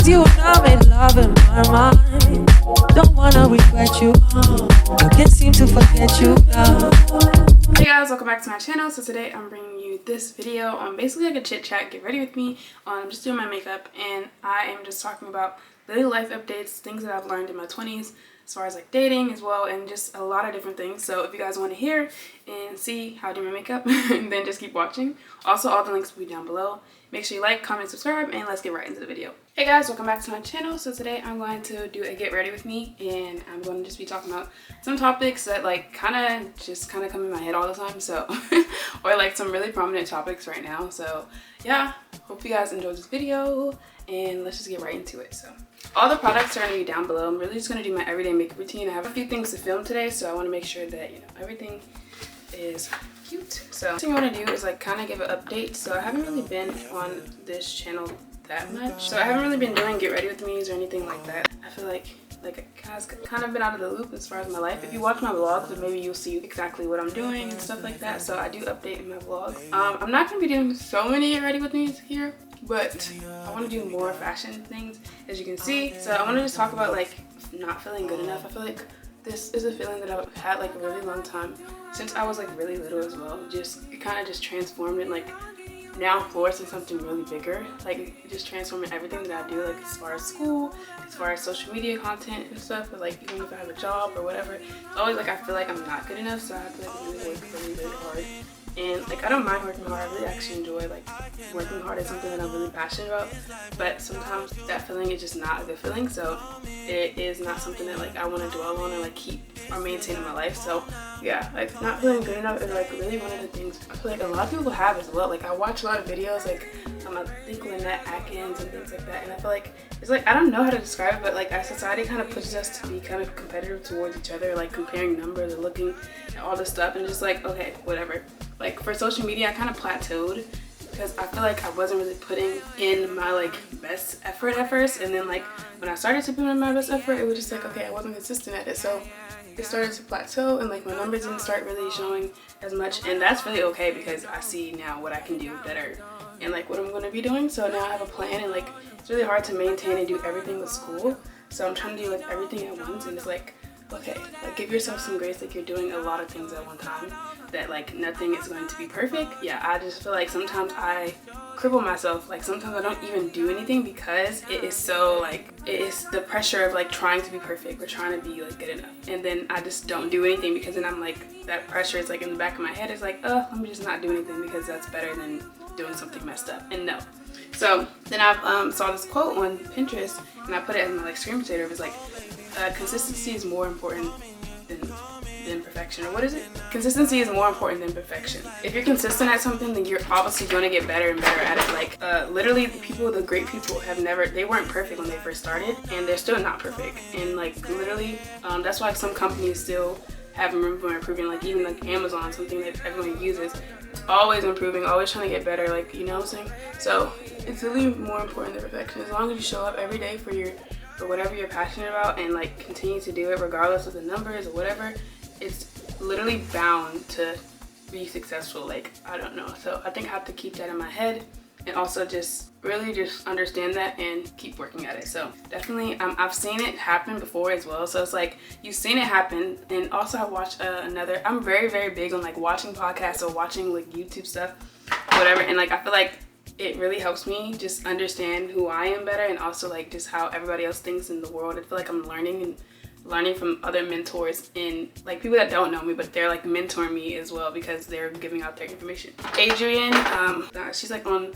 You now made love in my mind. Don't wanna regret you. I can't seem to forget you now. Hey guys, welcome back to my channel. So today I'm bringing you this video on basically like a chit chat, get ready with me. I'm just doing my makeup and I am just talking about daily life updates, things that I've learned in my 20s as far as like dating as well, and just a lot of different things. So if you guys want to hear and see how I do my makeup, then just keep watching. Also, all the links will be down below. Make sure you like, comment, subscribe, and let's get right into the video. Hey guys, welcome back to my channel. So today I'm going to do a get ready with me, and I'm going to just be talking about some topics that like kind of come in my head all the time. So, or like some really prominent topics right now. So yeah, hope you guys enjoyed this video, and let's just get right into it. So all the products are going to be down below. I'm really just going to do my everyday makeup routine. I have a few things to film today, so I want to make sure that, you know, everything is cute. So the thing I want to do is like kind of give an update. So I haven't really been on this channel that much. So I haven't really been doing get ready with me's or anything like that. I feel like I've kind of been out of the loop as far as my life. If you watch my vlogs, then maybe you'll see exactly what I'm doing and stuff like that. So I do update in my vlogs. I'm not going to be doing so many get ready with me's here, but I want to do more fashion things, as you can see. So I want to just talk about like not feeling good enough. I feel like this is a feeling that I've had like a really long time, since I was like really little as well. It kind of just transformed and like now flourished into something really bigger. Like just transforming everything that I do, like as far as school, as far as social media content and stuff, but like even if I have a job or whatever, it's always like I feel like I'm not good enough, so I have to like really work really hard. And like I don't mind working hard. I really actually enjoy like working hard. It's something that I'm really passionate about, but sometimes that feeling is just not a good feeling, so it is not something that like I want to dwell on or like keep or maintain in my life. So yeah, like not feeling good enough is like really one of the things I feel like a lot of people have as well. Like I watch a lot of videos like I think Lynette Atkins and things like that, and I feel like it's like, I don't know how to describe it, but like our society kind of pushes us to be kind of competitive towards each other, like comparing numbers and looking at all this stuff, and just like, okay, whatever. Like for social media, I kind of plateaued because I feel like I wasn't really putting in my like best effort at first, and then like when I started to put in my best effort, it was just like, okay, I wasn't consistent at it, so it started to plateau and like my numbers didn't start really showing as much, and that's really okay because I see now what I can do better and like what I'm going to be doing. So now I have a plan, and like it's really hard to maintain and do everything with school, so I'm trying to do like everything at once, and it's like, okay, like give yourself some grace, like you're doing a lot of things at one time, that like nothing is going to be perfect. Yeah, I just feel like sometimes I cripple myself, like sometimes I don't even do anything because it is so like, it is the pressure of like trying to be perfect or trying to be like good enough, and then I just don't do anything because then I'm like, that pressure is like in the back of my head, it's like, let me just not do anything because that's better than doing something messed up. And no. So then I saw this quote on Pinterest, and I put it as my like screensaver. It was like, consistency is more important than perfection, or what is it? Consistency is more important than perfection. If you're consistent at something, then you're obviously going to get better and better at it. Like literally the great people they weren't perfect when they first started, and they're still not perfect. And like literally, that's why some companies still have room for improving. Like even like Amazon, something that everyone uses, always improving, always trying to get better, like, you know what I'm saying? So it's really more important than perfection. As long as you show up every day for whatever you're passionate about and like continue to do it regardless of the numbers or whatever, it's literally bound to be successful. Like, I don't know. So I think I have to keep that in my head, and also just really just understand that and keep working at it. So definitely I've seen it happen before as well, so it's like you've seen it happen. And also I watched another, I'm very big on like watching podcasts or watching like YouTube stuff, whatever, and like I feel like it really helps me just understand who I am better, and also like just how everybody else thinks in the world. I feel like I'm learning from other mentors, and like people that don't know me, but they're like mentoring me as well because they're giving out their information. Adrienne, she's like on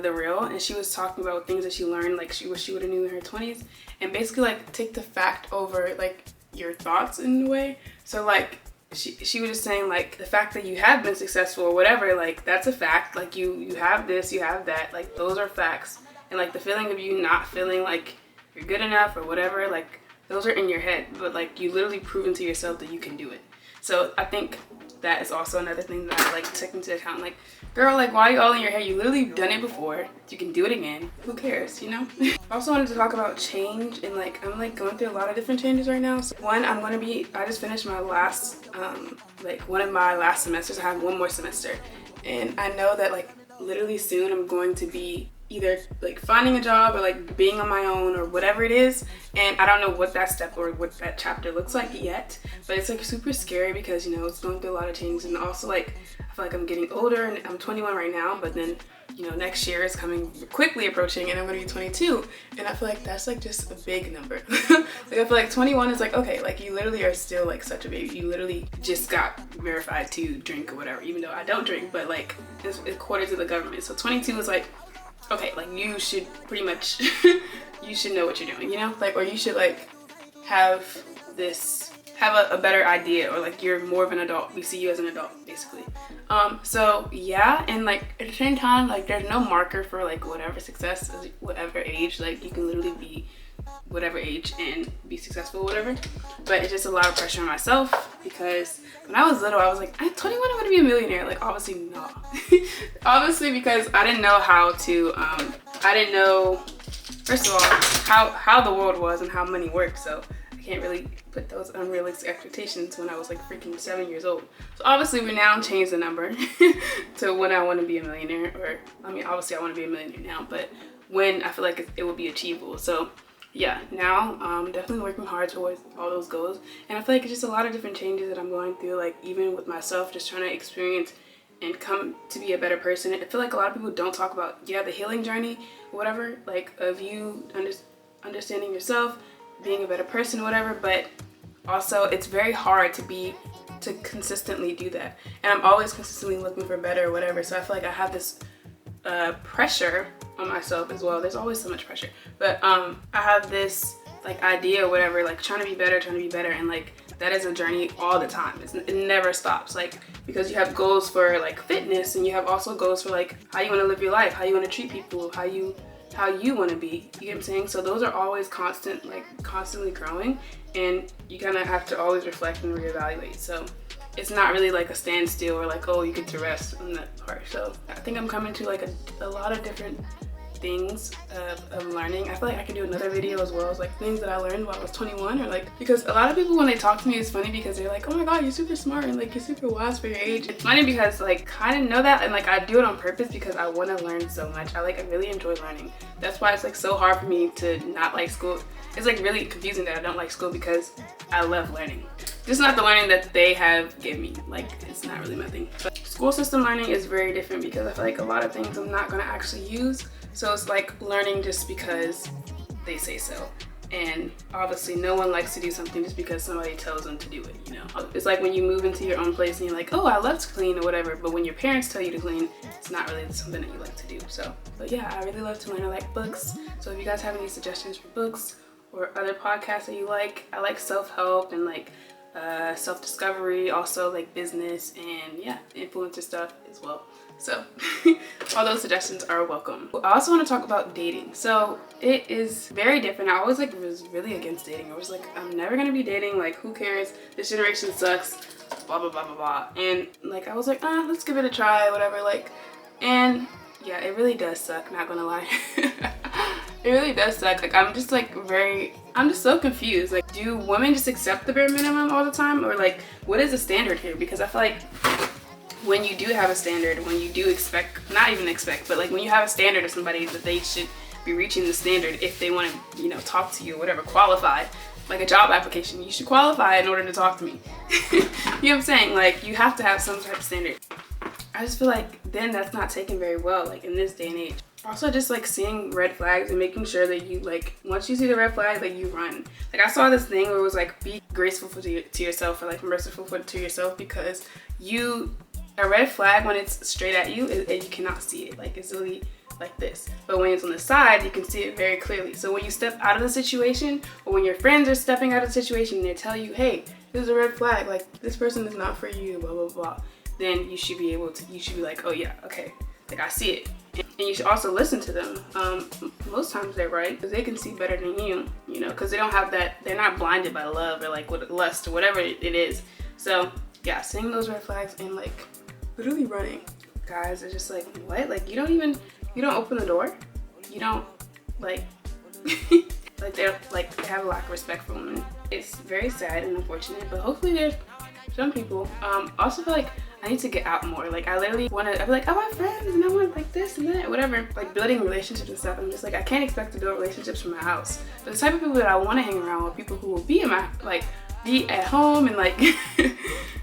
The Real, and she was talking about things that she learned, like she wish she would have knew in her 20s, and basically like take the fact over like your thoughts in a way. So like she was just saying like the fact that you have been successful or whatever, like that's a fact. Like you have this, you have that, like those are facts. And like the feeling of you not feeling like you're good enough or whatever, like those are in your head, but like you literally proven to yourself that you can do it. So I think that is also another thing that I like took into account. Like, girl, like why are you all in your head? You literally done it before. You can do it again. Who cares, you know? I also wanted to talk about change, and like I'm like going through a lot of different changes right now. So one, I just finished my last one of my last semesters. I have one more semester, and I know that like literally soon I'm going to be either like finding a job or like being on my own or whatever it is, and I don't know what that step or what that chapter looks like yet, but it's like super scary because, you know, it's going through a lot of changes. And also, like, I feel like I'm getting older, and I'm 21 right now, but then, you know, next year is coming quickly approaching and I'm gonna be 22, and I feel like that's like just a big number. Like, I feel like 21 is like, okay, like you literally are still like such a baby. You literally just got verified to drink or whatever, even though I don't drink, but like it's according to the government. So 22 is like, okay, like you should pretty much you should know what you're doing, you know, like, or you should like have a better idea, or like you're more of an adult. We see you as an adult, basically. So yeah, and like at the same time, like there's no marker for like whatever success is, whatever age. Like you can literally be whatever age and be successful, whatever. But it's just a lot of pressure on myself, because when I was little, I was like, I'm 21, I'm gonna be a millionaire. Like, obviously not. Obviously, because I didn't know how to, I didn't know, first of all, how the world was and how money worked. So I can't really put those unrealistic expectations when I was like freaking 7 years old. So obviously we now changed the number to when I want to be a millionaire, or I mean, obviously I want to be a millionaire now, but when I feel like it will be achievable. So yeah, now I'm definitely working hard towards all those goals, and I feel like it's just a lot of different changes that I'm going through, like even with myself, just trying to experience and come to be a better person. I feel like a lot of people don't talk about, the healing journey, whatever, like of you understanding yourself, being a better person, whatever, but also it's very hard to consistently do that, and I'm always consistently looking for better or whatever. So I feel like I have this pressure on myself as well. There's always so much pressure, but I have this like idea or whatever, like trying to be better, and like that is a journey all the time. It never stops, like, because you have goals for like fitness, and you have also goals for like how you want to live your life, how you want to treat people, how you want to be, you get what I'm saying? So those are always constantly growing, and you kind of have to always reflect and reevaluate. So it's not really like a standstill or like, oh, you get to rest on that part. So I think I'm coming to like a lot of different things of learning. I feel like I could do another video as well as like things that I learned while I was 21, or like, because a lot of people when they talk to me, it's funny because they're like, oh my god, you're super smart and like you're super wise for your age. It's funny because like kind of know that, and like I do it on purpose because I want to learn so much. I really enjoy learning. That's why it's like so hard for me to not like school. It's like really confusing that I don't like school, because I love learning. Just not the learning that they have given me. Like, it's not really my thing. But school system learning is very different, because I feel like a lot of things I'm not gonna actually use. So it's like learning just because they say so. And obviously no one likes to do something just because somebody tells them to do it, you know? It's like when you move into your own place and you're like, oh, I love to clean or whatever, but when your parents tell you to clean, it's not really something that you like to do. So, but yeah, I really love to learn. I like books. So if you guys have any suggestions for books or other podcasts that you like, I like self-help and like self-discovery, also like business and yeah, influencer stuff as well. So all those suggestions are welcome. I also want to talk about dating. So it is very different. I always like was really against dating. I was like, I'm never gonna be dating, like who cares, this generation sucks, blah blah blah blah blah. And like I was like, let's give it a try, whatever, like, and yeah, it really does suck, not gonna lie. It really does suck. Like I'm just so confused. Like, do women just accept the bare minimum all the time, or like what is the standard here? Because I feel like when you do have a standard, when you do expect, not even expect, but like when you have a standard of somebody that they should be reaching the standard if they want to, you know, talk to you or whatever, qualify, like a job application, you should qualify in order to talk to me. You know what I'm saying? Like you have to have some type of standard. I just feel like then that's not taken very well, like in this day and age. Also just like seeing red flags and making sure that you like, once you see the red flag, like you run. Like I saw this thing where it was like, be graceful to yourself, or like merciful to yourself, because a red flag when it's straight at you, and you cannot see it. Like it's really like this. But when it's on the side, you can see it very clearly. So when you step out of the situation, or when your friends are stepping out of the situation and they tell you, hey, there's a red flag, like this person is not for you, blah, blah, blah, then you should be like, oh yeah, okay, like I see it. And you should also listen to them. Most times they're right, because they can see better than you, you know, because they don't have that, they're not blinded by love or like with lust or whatever it is. So yeah, seeing those red flags and like literally running. Guys are just like, what? Like you don't open the door. You don't like, like they have a lack of respect for women. It's very sad and unfortunate, but hopefully there's some people. Also feel like I need to get out more. Like I literally want to, I'd be like, oh, I have friends and I want like this and that, whatever. Like building relationships and stuff. I'm just like, I can't expect to build relationships from my house. But the type of people that I want to hang around with, people who will be in my, like, be at home and like,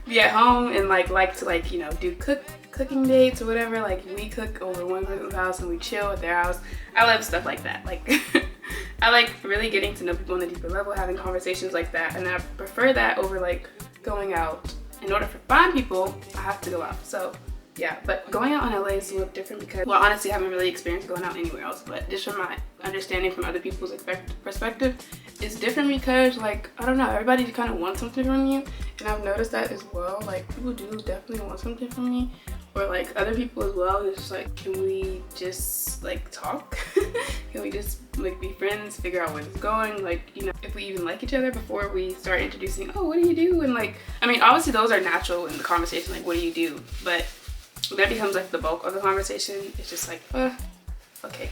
be at home and like to like, you know, do cooking dates or whatever. Like we cook over one person's house and we chill at their house. I love stuff like that. Like I like really getting to know people on a deeper level, having conversations like that. And I prefer that over like going out. In order to find people, I have to go out. So yeah, but going out in LA is a little different because, well, honestly, I haven't really experienced going out anywhere else, but just from my understanding from other people's perspective, it's different because, like, I don't know, everybody kind of wants something from you, and I've noticed that as well. Like, people do definitely want something from me, or like other people as well. It's just like, can we just like talk? Can we just like be friends, figure out where it's going, like, you know, if we even like each other before we start introducing, oh, what do you do? And like, I mean, obviously those are natural in the conversation, like, what do you do? But that becomes like the bulk of the conversation. It's just like, okay.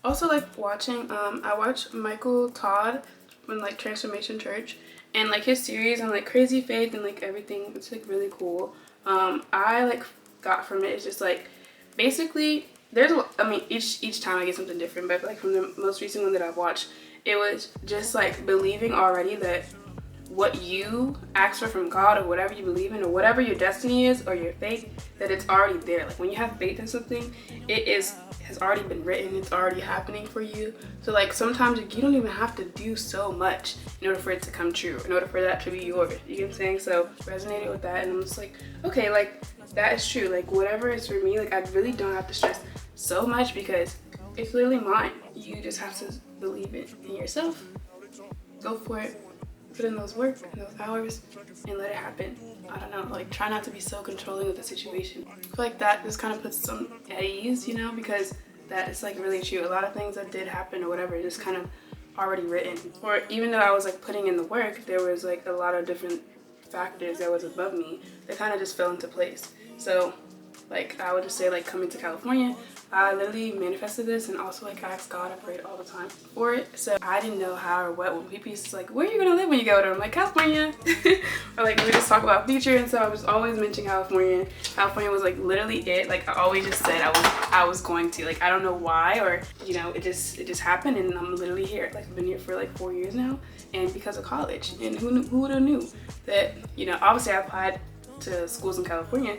Also, like watching, I watch Michael Todd in like Transformation Church, and like his series on like crazy faith and like everything. It's like really cool. I like got from it, it's just like basically there's I mean each time I get something different, but like from the most recent one that I've watched, it was just like believing already that what you ask for from God or whatever you believe in or whatever your destiny is or your faith, that it's already there. Like when you have faith in something, it has already been written, it's already happening for you. So like sometimes you don't even have to do so much in order for it to come true, in order for that to be yours. You get what I'm saying? So resonated with that, and I'm just like, okay, like that is true. Like whatever is for me, like I really don't have to stress so much because it's literally mine. You just have to believe it in yourself. Go for it. Put in those work and those hours and let it happen. I don't know, like try not to be so controlling of the situation. I feel like that just kind of puts some at ease, you know, because that is like really true. A lot of things that did happen or whatever just kind of already written. Or even though I was like putting in the work, there was like a lot of different factors that was above me that kind of just fell into place. So like I would just say like coming to California, I literally manifested this, and also like I asked God, I prayed all the time for it. So I didn't know how or what. When people used to like, where are you gonna live when you go there? I'm like, California. Or like we just talk about future, and so I was always mentioning California. California was like literally it. Like I always just said I was going to. Like I don't know why, or you know, it just happened, and I'm literally here. Like I've been here for like 4 years now, and because of college. And who would have knew that, you know, obviously I applied to schools in California.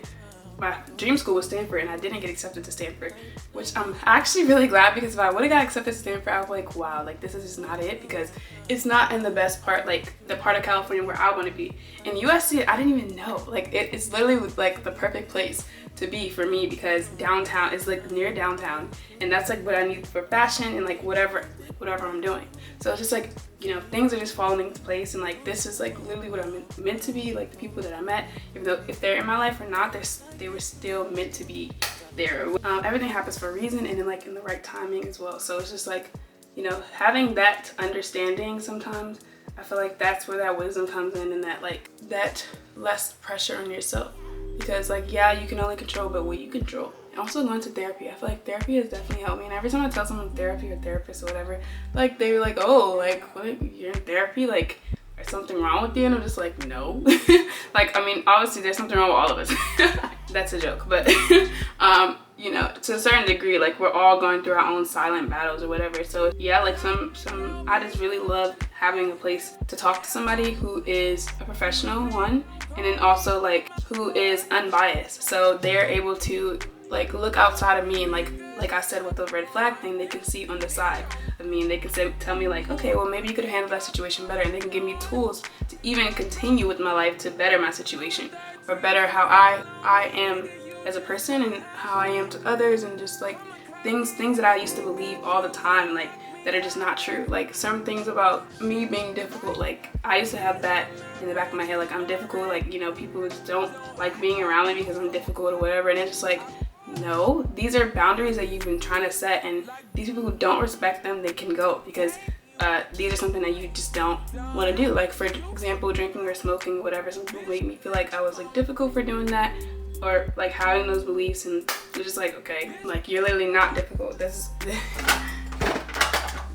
My dream school was Stanford, and I didn't get accepted to Stanford, which I'm actually really glad, because if I would have got accepted to Stanford, I was like, wow, like this is just not it, because it's not in the best part, like the part of California where I want to be. And USC, I didn't even know, like it's literally like the perfect place to be for me, because downtown is like near downtown, and that's like what I need for fashion and like whatever I'm doing. So it's just like, you know, things are just falling into place, and like this is like literally what I'm meant to be. Like the people that I met, even though if they're in my life or not, they were still meant to be there. Everything happens for a reason, and then like in the right timing as well. So it's just like, you know, having that understanding sometimes, I feel like that's where that wisdom comes in, and that like that less pressure on yourself, because like, yeah, you can only control but what you control. And also going to therapy. I feel like therapy has definitely helped me. And every time I tell someone therapy or therapist or whatever, like they're like, oh, like what, you're in therapy? Like is something wrong with you? And I'm just like, no. Like, I mean, obviously there's something wrong with all of us. That's a joke. But you know, to a certain degree, like we're all going through our own silent battles or whatever. So yeah, like some I just really love having a place to talk to somebody who is a professional, one, and then also like who is unbiased. So they're able to like look outside of me, and like I said with the red flag thing, they can see on the side of me, and they can tell me like, okay, well maybe you could handle that situation better, and they can give me tools to even continue with my life to better my situation, or better how I am as a person and how I am to others, and just like things that I used to believe all the time, like that are just not true. Like some things about me being difficult, like I used to have that in the back of my head, like I'm difficult, like, you know, people just don't like being around me because I'm difficult or whatever. And it's just like, no, these are boundaries that you've been trying to set, and these people who don't respect them, they can go, because these are something that you just don't want to do. Like for example, drinking or smoking, whatever. Some people made me feel like I was like difficult for doing that, or like having those beliefs, and they're just like, okay, like you're literally not difficult. This is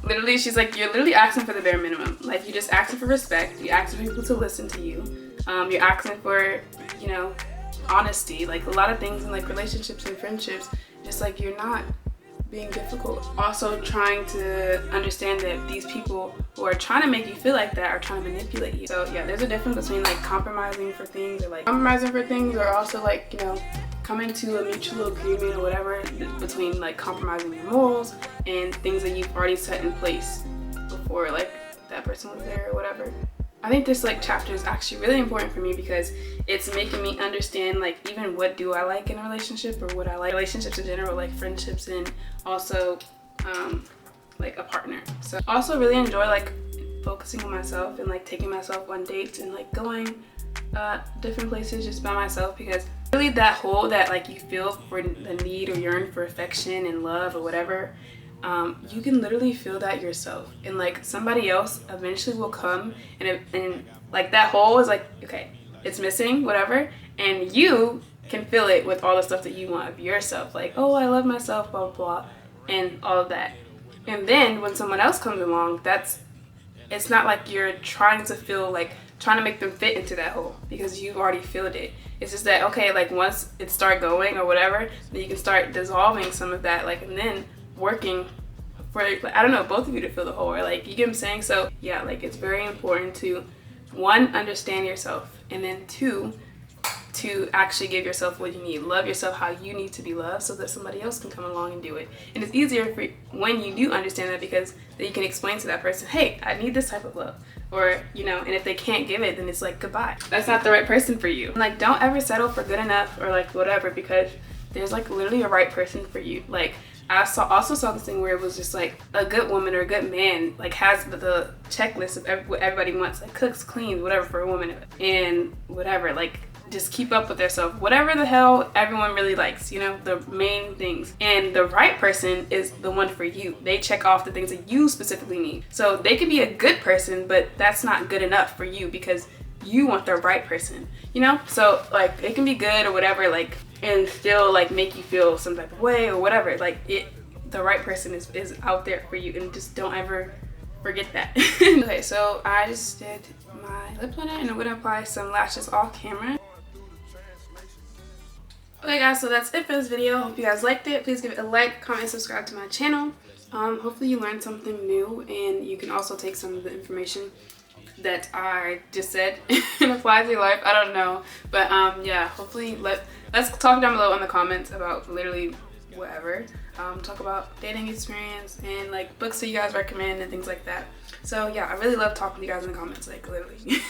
literally, she's like, you're literally asking for the bare minimum. Like you're just asking for respect. You're asking for people to listen to you. You're asking for, you know, honesty. Like a lot of things in like relationships and friendships, just like you're not being difficult. Also trying to understand that these people who are trying to make you feel like that are trying to manipulate you. So yeah, there's a difference between like compromising for things or also like, you know, coming to a mutual agreement or whatever between like compromising your morals and things that you've already set in place before like that person was there or whatever. I think this like chapter is actually really important for me because it's making me understand like even what do I like in a relationship, or what I like relationships in general, like friendships, and also like a partner. So I also really enjoy like focusing on myself and like taking myself on dates and like going different places just by myself, because really that hole that like you feel for the need or yearn for affection and love or whatever, you can literally feel that yourself, and like somebody else eventually will come and like that hole is like, okay, it's missing, whatever, and you can fill it with all the stuff that you want of yourself, like, oh, I love myself, blah blah blah, and all of that. And then when someone else comes along, it's not like you're trying to make them fit into that hole, because you've already filled it. It's just that, okay, like once it start going or whatever, then you can start dissolving some of that, like, and then working for, like, I don't know, both of you to fill the hole, or like, you get what I'm saying? So yeah, like it's very important to, one, understand yourself, and then two, to actually give yourself what you need. Love yourself how you need to be loved, so that somebody else can come along and do it. And it's easier when you do understand that, because then you can explain to that person, hey, I need this type of love. Or, you know, and if they can't give it, then it's like, goodbye. That's not the right person for you. Like, don't ever settle for good enough or like whatever, because there's like literally a right person for you. Like, I also saw this thing where it was just like a good woman or a good man like has the checklist of what everybody wants, like cooks, cleans, whatever for a woman, and whatever, like just keep up with themselves, whatever the hell everyone really likes, you know, the main things. And the right person is the one for you. They check off the things that you specifically need. So they could be a good person, but that's not good enough for you, because you want the right person, you know? So like it can be good or whatever, like, and still like make you feel some type of way or whatever. Like the right person is out there for you, and just don't ever forget that. Okay, so I just did my lip liner, and I'm gonna apply some lashes off camera. Okay guys, so that's it for this video. Hope you guys liked it. Please give it a like, comment, and subscribe to my channel. Hopefully you learned something new, and you can also take some of the information that I just said and apply to your life. I don't know, but yeah, hopefully let's talk down below in the comments about literally whatever. Talk about dating experience and like books that you guys recommend and things like that. So yeah, I really love talking to you guys in the comments, like literally.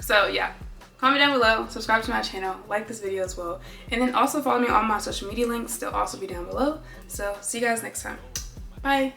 So yeah, comment down below, subscribe to my channel, like this video as well, and then also follow me on my social media links. They'll also be down below. So see you guys next time. Bye.